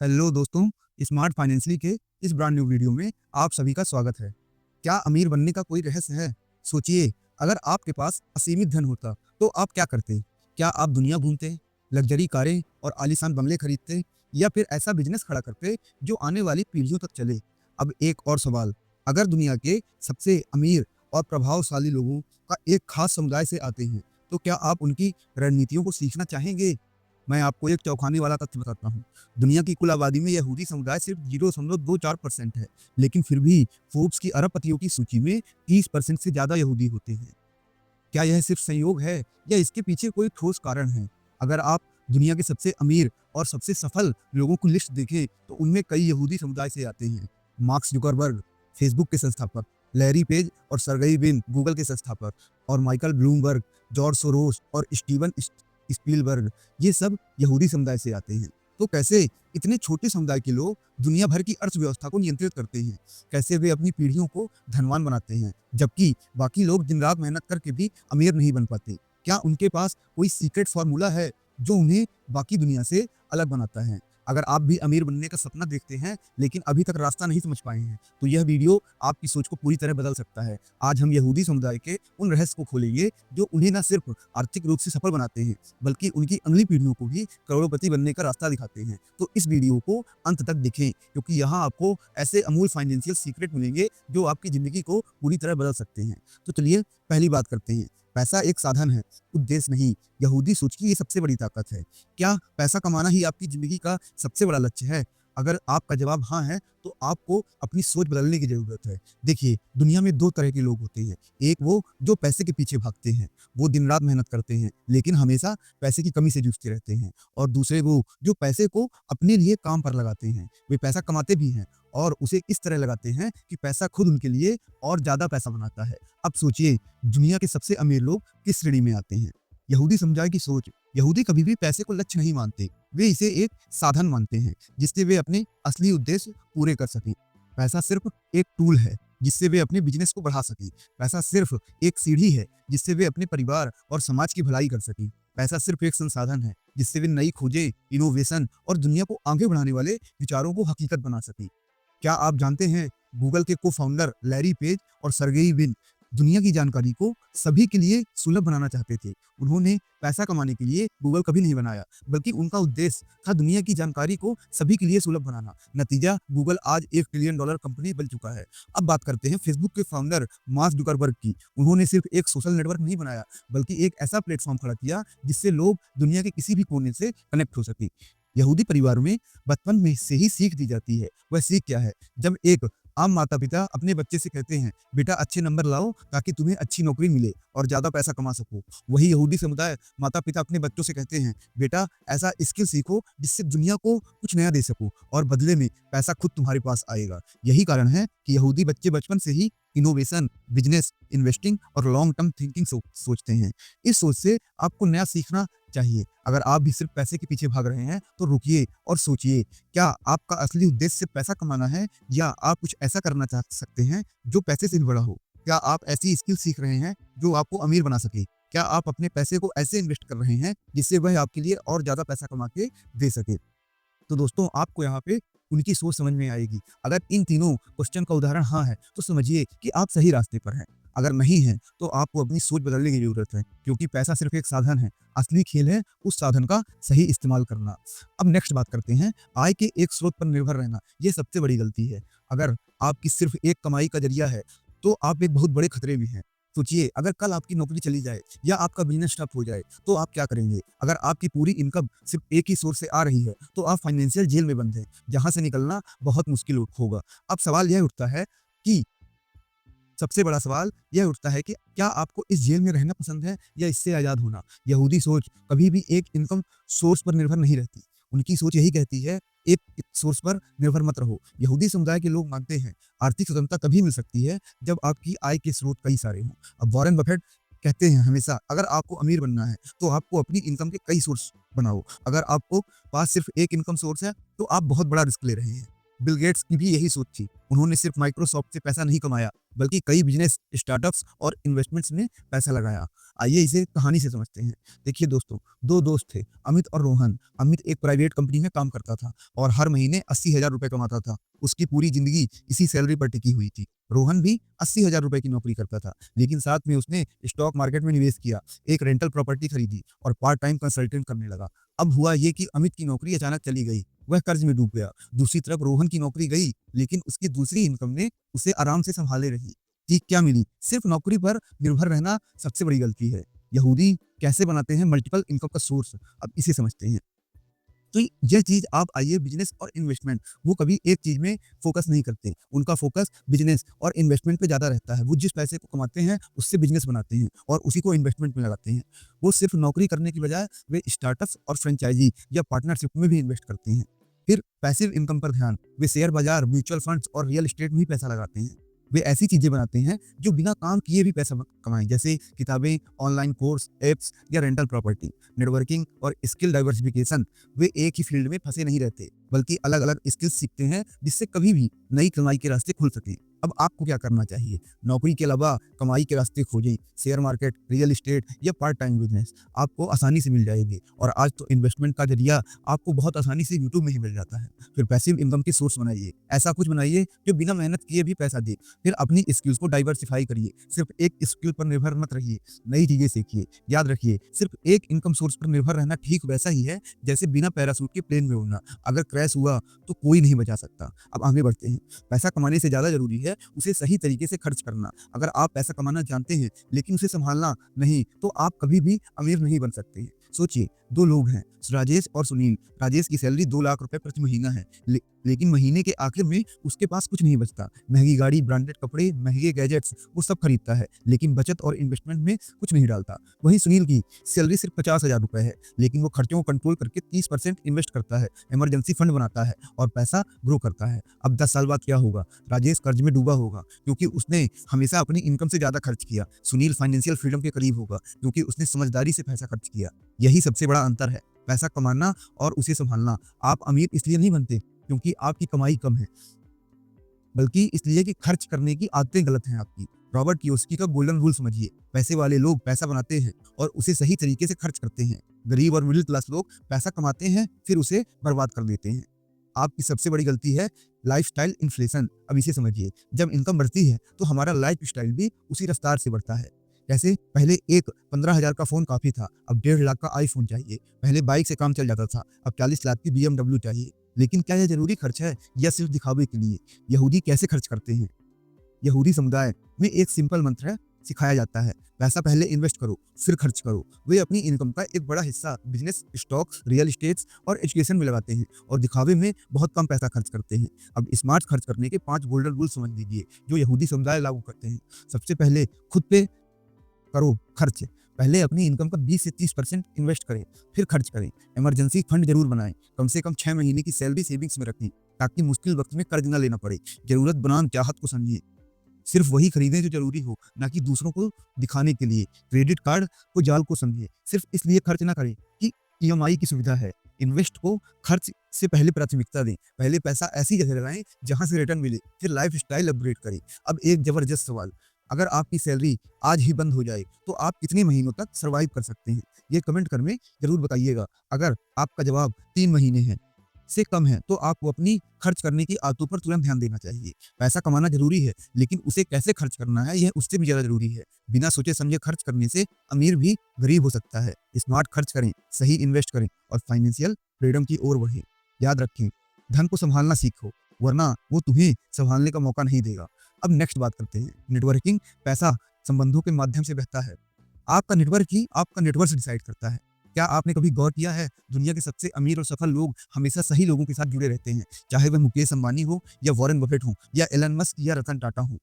Hello दोस्तों, smart financially के इस ब्रांड न्यू वीडियो में आप सभी का स्वागत है। क्या अमीर बनने का कोई रहस्य है? सोचिए, अगर आपके पास असीमित धन होता, तो आप क्या करते? क्या आप दुनिया घूमते, लग्जरी कारें और आलीशान बंगले खरीदते, या फिर ऐसा बिजनेस खड़ा करते जो आने वाली पीढ़ियों तक चले? अब एक और सवाल, अगर दुनिया के सबसे अमीर और प्रभावशाली लोगों का एक खास समुदाय से आते हैं, तो क्या आप उनकी रणनीतियों को सीखना चाहेंगे? मैं आपको एक चौंकाने वाला तथ्य बताता हूँ। दुनिया की कुल आबादी में यहूदी समुदाय सिर्फ 0.24% है, लेकिन फिर भी फोर्ब्स की अरबपतियों की सूची में 30% से ज़्यादा यहूदी होते हैं। क्या यह सिर्फ संयोग है, या इसके पीछे कोई ठोस कारण है? अगर आप दुनिया के सबसे अमीर और सबसे सफल लोगों की लिस्ट देखें, तो उनमें कई यहूदी समुदाय से आते हैं। मार्क जुकरबर्ग, फेसबुक के संस्थापक, लैरी पेज और सरगेई ब्रिन, गूगल के संस्थापक, और माइकल ब्लूमबर्ग, जॉर्ज सोरोस और स्टीवन स्पीलबर्ग, ये सब यहूदी समुदाय से आते हैं। तो कैसे इतने छोटे समुदाय के लोग दुनिया भर की अर्थव्यवस्था को नियंत्रित करते हैं? कैसे वे अपनी पीढ़ियों को धनवान बनाते हैं, जबकि बाकी लोग दिन रात मेहनत करके भी अमीर नहीं बन पाते? क्या उनके पास कोई सीक्रेट फॉर्मूला है जो उन्हें बाकी दुनिया से अलग बनाता है? अगर आप भी अमीर बनने का सपना देखते हैं, लेकिन अभी तक रास्ता नहीं समझ पाए हैं, तो यह वीडियो आपकी सोच को पूरी तरह बदल सकता है। आज हम यहूदी समुदाय के उन रहस्य को खोलेंगे जो उन्हें न सिर्फ आर्थिक रूप से सफल बनाते हैं, बल्कि उनकी अगली पीढ़ियों को भी करोड़पति बनने का रास्ता दिखाते हैं। तो इस वीडियो को अंत तक देखें, क्योंकि यहाँ आपको ऐसे अमूल फाइनेंशियल सीक्रेट मिलेंगे जो आपकी ज़िंदगी को पूरी तरह बदल सकते हैं। तो चलिए पहली बात करते हैं। पैसा एक साधन है, उद्देश्य नहीं। यहूदी सोच की ये सबसे बड़ी ताकत है। क्या पैसा कमाना ही आपकी ज़िंदगी का सबसे बड़ा लक्ष्य है? अगर आपका जवाब हाँ है, तो आपको अपनी सोच बदलने की ज़रूरत है। देखिए, दुनिया में 2 तरह के लोग होते हैं। एक वो जो पैसे के पीछे भागते हैं, वो दिन-रात मेहनत करते हैं, लेकिन हमेशा पैसे की कमी से जूझते रहते हैं। और दूसरे वो जो पैसे को अपने लिए काम पर लगाते हैं। वे पैसा कमाते भी हैं और उसे इस तरह लगाते हैं कि पैसा खुद उनके लिए और ज़्यादा पैसा बनाता है। अब सोचिए, दुनिया के सबसे अमीर लोग किस श्रेणी में आते हैं? यहूदी समुदाय की सोच। यहूदी कभी भी पैसे को लक्ष्य नहीं मानते। वे इसे एक साधन मानते हैं, जिससे वे अपने असली उद्देश्य पूरे कर सकें। पैसा सिर्फ एक टूल है, जिससे वे अपने बिज़नेस को बढ़ा सकें। पैसा सिर्फ एक सीढ़ी है, जिससे वे अपने परिवार और समाज की भलाई कर सकें। पैसा सिर्फ एक संसाधन है, जिससे वे नई खोजें, इनोवेशन और दुनिया को आगे बढ़ाने वाले विचारों को हकीकत बना सकें। क्या आप जानते हैं, गूगल के को-फाउंडर लैरी पेज और सर्गेई ब्रिन दुनिया की जानकारी को सभी के लिए सुलभ बनाना चाहते थे। उन्होंने पैसा कमाने के लिए गूगल कभी नहीं बनाया, बल्कि उनका उद्देश्य था दुनिया की जानकारी को सभी के लिए सुलभ बनाना। नतीजा, गूगल आज $1 ट्रिलियन कंपनी बन चुका है। अब बात करते हैं फेसबुक के फाउंडर मार्क जुकरबर्ग की। उन्होंने सिर्फ एक सोशल नेटवर्क नहीं बनाया, बल्कि एक ऐसा प्लेटफॉर्म खड़ा किया जिससे लोग दुनिया के किसी भी कोने से कनेक्ट हो सके। यहूदी परिवारों में बचपन में से ही सीख दी जाती है। वह सीख क्या है? जब एक आम माता-पिता अपने बच्चे से कहते हैं, बेटा अच्छे नंबर लाओ ताकि तुम्हें अच्छी नौकरी मिले और ज़्यादा पैसा कमा सको। वही यहूदी समुदाय माता-पिता अपने बच्चों से कहते हैं, बेटा ऐसा स्किल सीखो जिससे दुनिया को कुछ नया दे सको, और बदले में पैसा खुद तुम्हारे पास आएगा। यही कारण है कि यहूदी बच्चे बचपन से ही इनोवेशन, बिजनेस, इन्वेस्टिंग और लॉन्ग टर्म थिंकिंग सोचते हैं। इस सोच से आपको नया सीखना चाहिए। अगर आप भी सिर्फ पैसे के पीछे भाग रहे हैं, तो रुकिए और सोचिए, क्या आपका असली उद्देश्य सिर्फ पैसा कमाना है, या आप कुछ ऐसा करना चाह सकते हैं जो पैसे से भी बड़ा हो? क्या आप ऐसी स्किल सीख रहे हैं जो आपको अमीर बना सके? क्या आप अपने पैसे को ऐसे इन्वेस्ट कर रहे हैं जिससे वह आपके लिए और ज़्यादा पैसा कमा के दे सके? तो दोस्तों, आपको यहाँ पे उनकी सोच समझ में आएगी। अगर इन तीनों क्वेश्चन का उदाहरण हाँ है, तो समझिए कि आप सही रास्ते पर हैं। अगर नहीं है, तो आपको अपनी सोच बदलने की ज़रूरत है, क्योंकि पैसा सिर्फ एक साधन है। असली खेल है उस साधन का सही इस्तेमाल करना। अब नेक्स्ट बात करते हैं, आय के एक स्रोत पर निर्भर रहना। ये सबसे बड़ी गलती है। अगर आपकी सिर्फ एक कमाई का ज़रिया है, तो आप एक बहुत बड़े खतरे में हैं। सोचिए, अगर कल आपकी नौकरी चली जाए या आपका बिज़नेस ठप हो जाए, तो आप क्या करेंगे? अगर आपकी पूरी इनकम सिर्फ एक ही सोर्स से आ रही है, तो आप फाइनेंशियल जेल में बंद हैं, जहाँ से निकलना बहुत मुश्किल होगा। अब सवाल यह उठता है कि सबसे बड़ा सवाल यह उठता है कि क्या आपको इस जेल में रहना पसंद है, या इससे आज़ाद होना? यहूदी सोच कभी भी एक इनकम सोर्स पर निर्भर नहीं रहती। उनकी सोच यही कहती है, एक सोर्स पर निर्भर मत रहो। यहूदी समुदाय के लोग मानते हैं, आर्थिक स्वतंत्रता तभी मिल सकती है जब आपकी आय के स्रोत कई सारे हों। अब वॉरेन बफेट कहते हैं हमेशा, अगर आपको अमीर बनना है, तो आपको अपनी इनकम के कई सोर्स बनाओ। अगर आपको पास सिर्फ एक इनकम सोर्स है, तो आप बहुत बड़ा रिस्क ले रहे हैं। बिल गेट्स की भी यही सोच थी। उन्होंने सिर्फ माइक्रोसॉफ्ट से पैसा नहीं कमाया, बल्कि कई बिजनेस, स्टार्टअप्स और इन्वेस्टमेंट्स में पैसा लगाया। आइए इसे कहानी से समझते हैं। देखिए दोस्तों, 2 दोस्त थे, अमित और रोहन। अमित एक प्राइवेट कंपनी में काम करता था और हर महीने 80,000 रुपए कमाता था। उसकी पूरी ज़िंदगी इसी सैलरी पर टिकी हुई थी। रोहन भी 80,000 रुपए की नौकरी करता था, लेकिन साथ में उसने स्टॉक मार्केट में निवेश किया, एक रेंटल प्रॉपर्टी खरीदी और पार्ट टाइम कंसल्टेंट करने लगा। अब हुआ ये कि अमित की नौकरी अचानक चली गई, वह कर्ज में डूब गया। दूसरी तरफ रोहन की नौकरी गई, लेकिन उसकी दूसरी इनकम ने उसे आराम से संभाले रही। सीख क्या मिली? सिर्फ नौकरी पर निर्भर रहना सबसे बड़ी गलती है। यहूदी कैसे बनाते हैं मल्टीपल इनकम का सोर्स? अब इसे समझते हैं। तो यह चीज़ आप आइए, बिजनेस और इन्वेस्टमेंट, वो कभी एक चीज़ में फोकस नहीं करते। उनका फोकस बिजनेस और इन्वेस्टमेंट पे ज़्यादा रहता है। वो जिस पैसे को कमाते हैं उससे बिजनेस बनाते हैं और उसी को इन्वेस्टमेंट में लगाते हैं। वो सिर्फ नौकरी करने की बजाय वे स्टार्टअप्स और फ्रेंचाइजी या पार्टनरशिप में भी इन्वेस्ट करते हैं। फिर पैसिव इनकम पर ध्यान, वे शेयर बाजार, म्यूचुअल फंड्स और रियल एस्टेट में भी पैसा लगाते हैं। वे ऐसी चीज़ें बनाते हैं जो बिना काम किए भी पैसा कमाएं, जैसे किताबें, ऑनलाइन कोर्स, एप्स या रेंटल प्रॉपर्टी। नेटवर्किंग और स्किल डाइवर्सिफिकेशन, वे एक ही फील्ड में फंसे नहीं रहते, बल्कि अलग अलग स्किल्स सीखते हैं, जिससे कभी भी नई कमाई के रास्ते खुल सकें। अब आपको क्या करना चाहिए? नौकरी के अलावा कमाई के रास्ते खोजें। शेयर मार्केट, रियल एस्टेट या पार्ट टाइम बिजनेस आपको आसानी से मिल जाएंगे, और आज तो इन्वेस्टमेंट का जरिया आपको बहुत आसानी से यूट्यूब में ही मिल जाता है। फिर पैसिव इनकम के सोर्स बनाइए, ऐसा कुछ बनाइए जो बिना मेहनत किए भी पैसा दे। फिर अपनी स्किल्स को डाइवर्सिफाई करिए, सिर्फ एक स्किल पर निर्भर मत रहिए, नई चीजें सीखिए। याद रखिए, सिर्फ एक इनकम सोर्स पर निर्भर रहना ठीक वैसा ही है जैसे बिना पैराशूट के प्लेन में उड़ना। अगर क्रैश हुआ तो कोई नहीं बचा सकता। अब आगे बढ़ते हैं। पैसा कमाने से ज्यादा जरूरी है उसे सही तरीके से खर्च करना। अगर आप पैसा कमाना जानते हैं लेकिन उसे संभालना नहीं, तो आप कभी भी अमीर नहीं बन सकते हैं। सोचिए, 2 लोग हैं, राजेश और सुनील। राजेश की सैलरी 2 लाख रुपए प्रति महीना है, लेकिन महीने के आखिर में उसके पास कुछ नहीं बचता। महंगी गाड़ी, ब्रांडेड कपड़े, महंगे गैजेट्स, वो सब खरीदता है, लेकिन बचत और इन्वेस्टमेंट में कुछ नहीं डालता। वहीं सुनील की सैलरी सिर्फ 50,000 रुपए है, लेकिन वो खर्चों को कंट्रोल करके 30% इन्वेस्ट करता है, इमरजेंसी फंड बनाता है और पैसा ग्रो करता है। अब 10 साल बाद क्या होगा? राजेश कर्ज में डूबा होगा, क्योंकि उसने हमेशा अपनी इनकम से ज्यादा खर्च किया। सुनील फाइनेंशियल फ्रीडम के करीब होगा, क्योंकि उसने समझदारी से पैसा खर्च किया। यही सबसे बड़ा अंतर है, पैसा कमाना और उसे संभालना। आप अमीर इसलिए नहीं बनते क्योंकि आपकी कमाई कम है, बल्कि इसलिए कि खर्च करने की आदतें गलत हैं आपकी। रॉबर्ट कियोसाकी का गोल्डन रूल समझिए, पैसे वाले लोग पैसा बनाते हैं और उसे सही तरीके से खर्च करते हैं। गरीब और मिडिल क्लास लोग पैसा कमाते हैं फिर उसे बर्बाद कर देते हैं। आपकी सबसे बड़ी गलती है लाइफस्टाइल इन्फ्लेशन। अब इसे समझिए, जब इनकम बढ़ती है तो हमारा लाइफस्टाइल भी उसी रफ्तार से बढ़ता है। जैसे पहले एक 15,000 का फोन काफी था, अब 1.5 लाख का आईफोन चाहिए। पहले बाइक से काम चल जाता था, अब 40 लाख की BMW चाहिए। लेकिन क्या यह जरूरी खर्च है या सिर्फ दिखावे के लिए? यहूदी कैसे खर्च करते हैं? यहूदी समुदाय में एक सिंपल मंत्र है, सिखाया जाता है, पैसा पहले इन्वेस्ट करो फिर खर्च करो। वे अपनी इनकम का एक बड़ा हिस्सा बिजनेस, स्टॉक, रियल एस्टेट्स और एजुकेशन में लगाते हैं और दिखावे में बहुत कम पैसा खर्च करते हैं। अब स्मार्ट खर्च करने के 5 गोल्डन रूल समझ लीजिए जो यहूदी समुदाय लागू करते हैं। सबसे पहले, खुद पे करो खर्च। पहले अपनी इनकम का 20 से 30% इन्वेस्ट करें, फिर खर्च करें। इमरजेंसी फंड जरूर बनाएं, कम से कम 6 महीने की सैलरी सेविंग्स में रखें, ताकि मुश्किल वक्त में कर्ज न लेना पड़े। जरूरत बनाम चाहत को समझिए, सिर्फ वही खरीदें जो जरूरी हो, ना कि दूसरों को दिखाने के लिए। क्रेडिट कार्ड को जाल को समझिए, सिर्फ इसलिए खर्च ना करें कि EMI की सुविधा है। इन्वेस्ट को खर्च से पहले प्राथमिकता दें। पहले पैसा ऐसी जगह लगाएं जहां से रिटर्न मिले, फिर लाइफ स्टाइल अपग्रेड करें। अब एक जबरदस्त सवाल, अगर आपकी सैलरी आज ही बंद हो जाए तो आप कितने महीनों तक सर्वाइव कर सकते हैं? ये कमेंट कर में जरूर बताइएगा। अगर आपका जवाब 3 महीने है से कम है तो आपको अपनी खर्च करने की आदतों पर तुरंत ध्यान देना चाहिए। पैसा कमाना जरूरी है, लेकिन उसे कैसे खर्च करना है यह उससे भी ज्यादा जरूरी है। बिना सोचे समझे खर्च करने से अमीर भी गरीब हो सकता है। स्मार्ट खर्च करें, सही इन्वेस्ट करें और फाइनेंशियल फ्रीडम की ओर बढ़ें। याद रखें, धन को संभालना सीखो, वरना वो तुम्हें संभालने का मौका नहीं देगा। अब नेक्स्ट बात करते हैं, नेटवर्किंग। पैसा संबंधों के माध्यम से बहता है। आपका नेटवर्क ही आपका नेटवर्क डिसाइड करता है। क्या आपने कभी गौर किया है, दुनिया के सबसे अमीर और सफल लोग हमेशा सही लोगों के साथ जुड़े रहते हैं, चाहे वह मुकेश अंबानी हो या वॉरेन बफेट हो या एलन मस्क या रतन टाटा हो।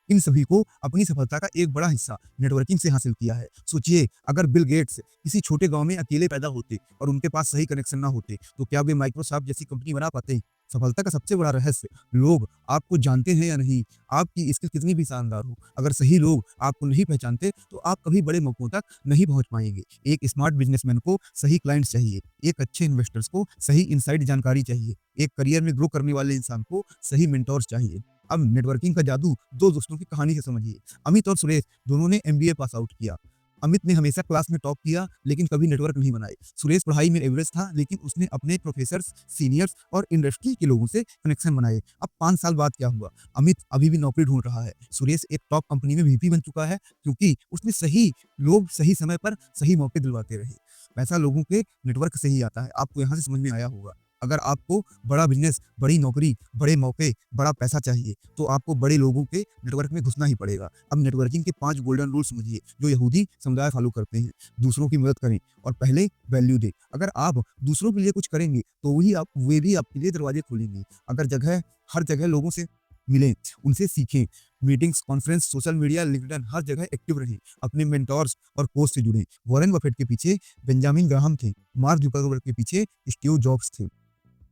इन सभी को अपनी सफलता का एक बड़ा हिस्सा नेटवर्किंग से हासिल किया है। सोचिए, अगर बिल गेट्स किसी छोटे गांव में अकेले पैदा होते और उनके पास सही कनेक्शन ना होते, तो क्या वे माइक्रोसॉफ्ट जैसी कंपनी बना पाते? सफलता का सबसे बड़ा रहस्य, लोग आपको जानते हैं या नहीं। आपकी स्किल कितनी भी शानदार हो, अगर सही लोग आपको नहीं पहचानते तो आप कभी बड़े मौकों तक नहीं पहुंच पाएंगे। एक स्मार्ट बिजनेसमैन को सही क्लाइंट्स चाहिए, एक अच्छे इन्वेस्टर्स को सही इनसाइड जानकारी चाहिए, एक करियर में ग्रो करने वाले इंसान को सही मेंटोर्स चाहिए। अब नेटवर्किंग का जादू 2 दोस्तों की कहानी से समझिए। अमित और सुरेश दोनों ने एमबीए पास आउट किया। अमित ने हमेशा क्लास में टॉप किया लेकिन कभी नेटवर्क नहीं बनाए। सुरेश पढ़ाई में एवरेज था लेकिन उसने अपने प्रोफेसर्स, सीनियर्स और इंडस्ट्री के लोगों से कनेक्शन बनाए। अब 5 साल बाद क्या हुआ? अमित अभी भी नौकरी ढूंढ रहा है। सुरेश एक टॉप कंपनी में वीपी बन चुका है क्योंकि उसने सही लोग सही समय पर सही मौके दिलवाते रहे। पैसा लोगों के नेटवर्क से ही आता है। आपको यहाँ से समझ में आया होगा। अगर आपको बड़ा बिजनेस, बड़ी नौकरी, बड़े मौके, बड़ा पैसा चाहिए तो आपको बड़े लोगों के नेटवर्क में घुसना ही पड़ेगा। अब नेटवर्किंग के 5 गोल्डन रूल समझिए जो यहूदी समुदाय फॉलो करते हैं। दूसरों की मदद करें और पहले वैल्यू दें। अगर आप दूसरों के लिए कुछ करेंगे तो वे भी आपके लिए दरवाजे खोलेंगे। अगर हर जगह लोगों से मिलें, उनसे सीखें। Meetings, conference, social media, LinkedIn, हर जगह एक्टिव रहें। अपने मेंटोर्स और कोच से जुड़ें। वॉरेन बफेट के पीछे बेंजामिन ग्राहम थे। मार्क जुकरबर्ग के पीछे स्टीव जॉब्स थे।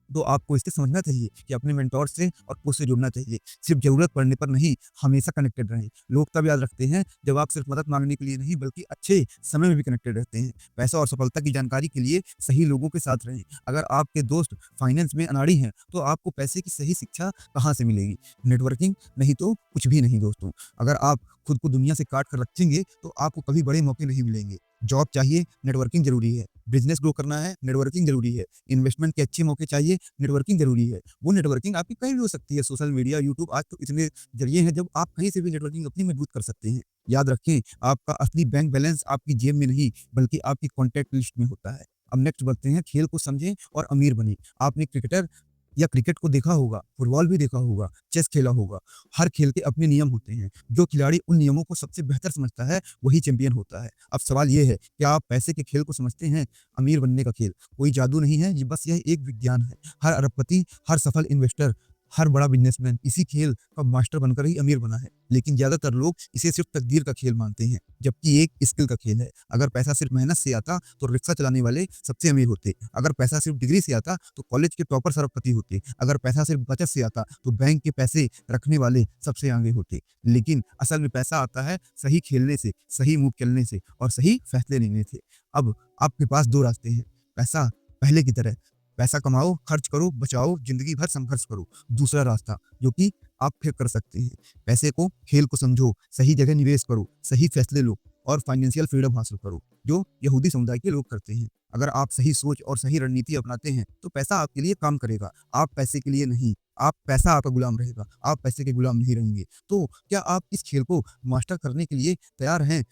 तो आपको इससे समझना चाहिए कि अपने मेंटोर से और कोच से जुड़ना चाहिए। सिर्फ ज़रूरत पड़ने पर नहीं, हमेशा कनेक्टेड रहें। लोग तब याद रखते हैं जब आप सिर्फ मदद मांगने के लिए नहीं बल्कि अच्छे समय में भी कनेक्टेड रहते हैं। पैसा और सफलता की जानकारी के लिए सही लोगों के साथ रहें। अगर आपके दोस्त फाइनेंस में अनाड़ी हैं तो आपको पैसे की सही शिक्षा कहाँ से मिलेगी? नेटवर्किंग नहीं तो कुछ भी नहीं दोस्तों। अगर आप खुद को दुनिया से काट कर रखेंगे तो आपको कभी बड़े मौके नहीं मिलेंगे। जॉब चाहिए, नेटवर्किंग जरूरी है। बिजनेस ग्रो करना है, नेटवर्किंग जरूरी है। इन्वेस्टमेंट के अच्छे मौके चाहिए, नेटवर्किंग जरूरी है। वो नेटवर्किंग आपकी कहीं भी हो सकती है। सोशल मीडिया, यूट्यूब, आज तो इतने जरिए हैं जब आप कहीं से भी नेटवर्किंग अपनी मजबूत कर सकते हैं। याद रखें, आपका असली बैंक बैलेंस आपकी जेब में नहीं बल्कि आपकी कॉन्टैक्ट लिस्ट में होता है। अब नेक्स्ट बढ़ते हैं, खेल को समझें और अमीर बने। आपने क्रिकेटर या क्रिकेट को देखा होगा, फुटबॉल भी देखा होगा, चेस खेला होगा। हर खेल के अपने नियम होते हैं। जो खिलाड़ी उन नियमों को सबसे बेहतर समझता है वही चैंपियन होता है। अब सवाल ये है, क्या आप पैसे के खेल को समझते हैं? अमीर बनने का खेल कोई जादू नहीं है, ये बस यह एक विज्ञान है। हर अरबपति, हर सफल इन्वेस्टर, हर बड़ा बिजनेसमैन इसी खेल का मास्टर बनकर ही अमीर बना है। लेकिन ज्यादातर लोग इसे सिर्फ तकदीर का खेल मानते हैं, जबकि एक स्किल का खेल है। अगर पैसा सिर्फ मेहनत से आता तो रिक्शा चलाने वाले सबसे अमीर होते। अगर पैसा सिर्फ डिग्री से आता तो कॉलेज के टॉपर सरबपति होते। अगर पैसा सिर्फ बचत से आता तो बैंक के पैसे रखने वाले सबसे आगे होते। लेकिन असल में पैसा आता है सही खेलने से, सही मूव चलने से और सही फैसले लेने से। अब आपके पास 2 रास्ते हैं। पैसा पहले की तरह पैसा कमाओ, खर्च करो, बचाओ, जिंदगी भर संघर्ष करो। दूसरा रास्ता जो कि आप फिर कर सकते हैं, पैसे को, खेल को समझो, सही जगह निवेश करो, सही फैसले लो और फाइनेंशियल फ्रीडम हासिल करो, जो यहूदी समुदाय के लोग करते हैं। अगर आप सही सोच और सही रणनीति अपनाते हैं तो पैसा आपके लिए काम करेगा। आप पैसे के लिए नहीं, आप पैसा आपका गुलाम रहेगा। आप पैसे के गुलाम नहीं रहेंगे। तो क्या आप इस खेल को मास्टर करने के लिए तैयार हैं?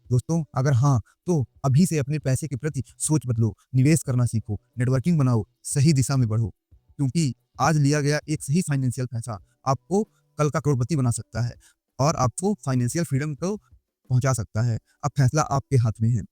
दोस्तों, अगर हाँ, तो अभी से अपने पैसे के प्रति सोच बदलो, निवेश करना सीखो, नेटवर्किंग बनाओ, सही दिशा में बढ़ो। क्योंकि आज लिया गया एक सही फाइनेंशियल पैसा आपको कल का करोड़पति बना सकता है और आपको फाइनेंशियल फ्रीडम को पहुंचा सकता है। अब फैसला आपके हाथ में है।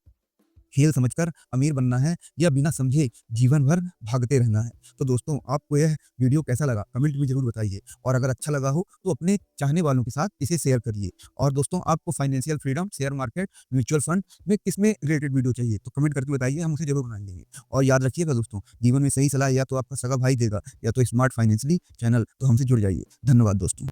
खेल समझकर अमीर बनना है या बिना समझे जीवन भर भागते रहना है। तो दोस्तों, आपको यह वीडियो कैसा लगा कमेंट में जरूर बताइए और अगर अच्छा लगा हो तो अपने चाहने वालों के साथ इसे शेयर करिए। और दोस्तों, आपको financial freedom, share market, mutual fund में किसमें रिलेटेड वीडियो चाहिए तो कमेंट करके बताइए, हम उसे जरूर बना देंगे। और याद रखिएगा दोस्तों, जीवन में सही सलाह या तो आपका सगा भाई देगा या तो स्मार्ट फाइनेंशियली चैनल, तो हमसे जुड़ जाइए। धन्यवाद दोस्तों।